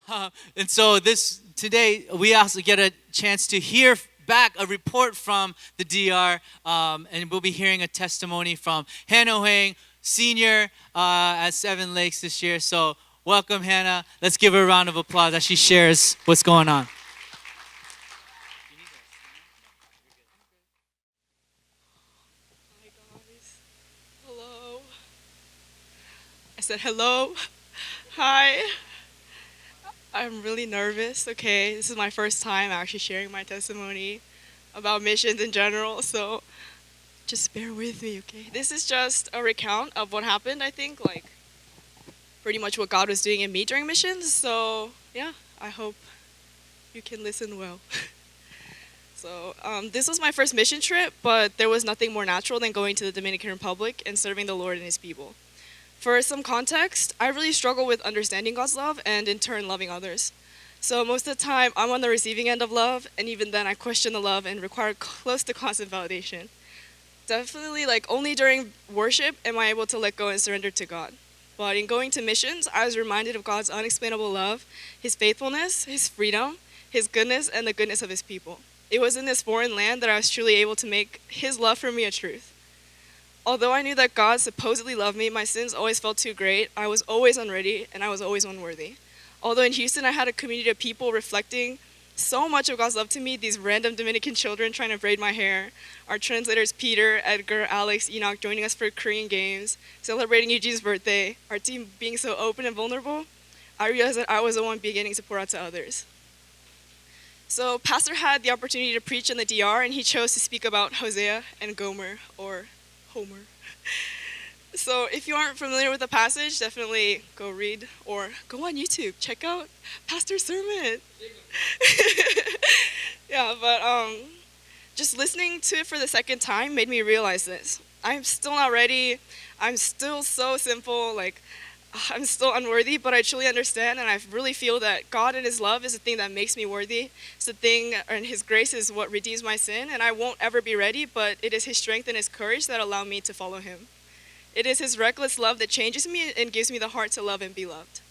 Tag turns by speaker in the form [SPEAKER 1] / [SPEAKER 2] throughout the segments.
[SPEAKER 1] And so today we also get a chance to hear back a report from the DR, and we'll be hearing a testimony from Hannah Hwang, senior at Seven Lakes this year. So welcome, Hannah. Let's give her a round of applause as she shares what's going on.
[SPEAKER 2] Hi guys. Hello. I said hello. Hi. I'm really nervous. Okay, this is my first time actually sharing my testimony about missions in general, so just bear with me, okay? This is just a recount of what happened, I think, like pretty much what God was doing in me during missions. So, yeah, I hope you can listen well. So, this was my first mission trip, but there was nothing more natural than going to the Dominican Republic and serving the Lord and His people. For some context, I really struggle with understanding God's love and in turn loving others. So most of the time, I'm on the receiving end of love, and even then, I question the love and require close to constant validation. Definitely, like only during worship am I able to let go and surrender to God. But in going to missions, I was reminded of God's unexplainable love, His faithfulness, His freedom, His goodness, and the goodness of His people. It was in this foreign land that I was truly able to make His love for me a truth. Although I knew that God supposedly loved me, my sins always felt too great. I was always unready, and I was always unworthy. Although in Houston I had a community of people reflecting so much of God's love to me, these random Dominican children trying to braid my hair, our translators Peter, Edgar, Alex, Enoch joining us for Korean games, celebrating Eugene's birthday, our team being so open and vulnerable, I realized that I was the one beginning to pour out to others. So Pastor had the opportunity to preach in the DR, and he chose to speak about Hosea and Gomer, or Homer. So if you aren't familiar with the passage, definitely go read or go on YouTube. Check out Pastor's sermon. Yeah, but just listening to it for the second time made me realize this. I'm still not ready. I'm still so sinful. Like, I'm still unworthy, but I truly understand, and I really feel that God and His love is the thing that makes me worthy. It's the thing, and His grace is what redeems my sin, and I won't ever be ready, but it is His strength and His courage that allow me to follow Him. It is His reckless love that changes me and gives me the heart to love and be loved.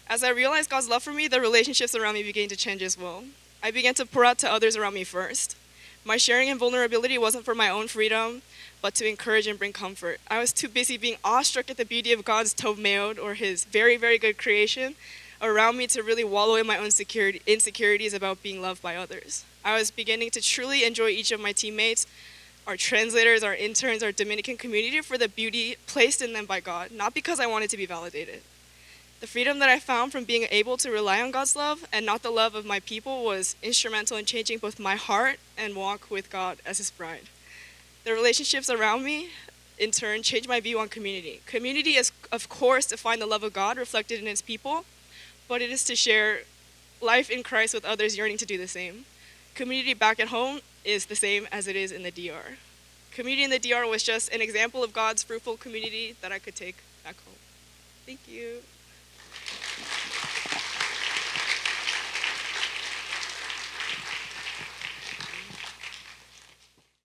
[SPEAKER 2] As I realized God's love for me, the relationships around me began to change as well. I began to pour out to others around me first. My sharing and vulnerability wasn't for my own freedom, but to encourage and bring comfort. I was too busy being awestruck at the beauty of God's tov meod, or His very, very good creation, around me to really wallow in my own insecurities about being loved by others. I was beginning to truly enjoy each of my teammates, our translators, our interns, our Dominican community for the beauty placed in them by God, not because I wanted to be validated. The freedom that I found from being able to rely on God's love and not the love of my people was instrumental in changing both my heart and walk with God as His bride. The relationships around me, in turn, changed my view on community. Community is, of course, to find the love of God reflected in His people, but it is to share life in Christ with others yearning to do the same. Community back at home is the same as it is in the DR. Community in the DR was just an example of God's fruitful community that I could take back home. Thank you.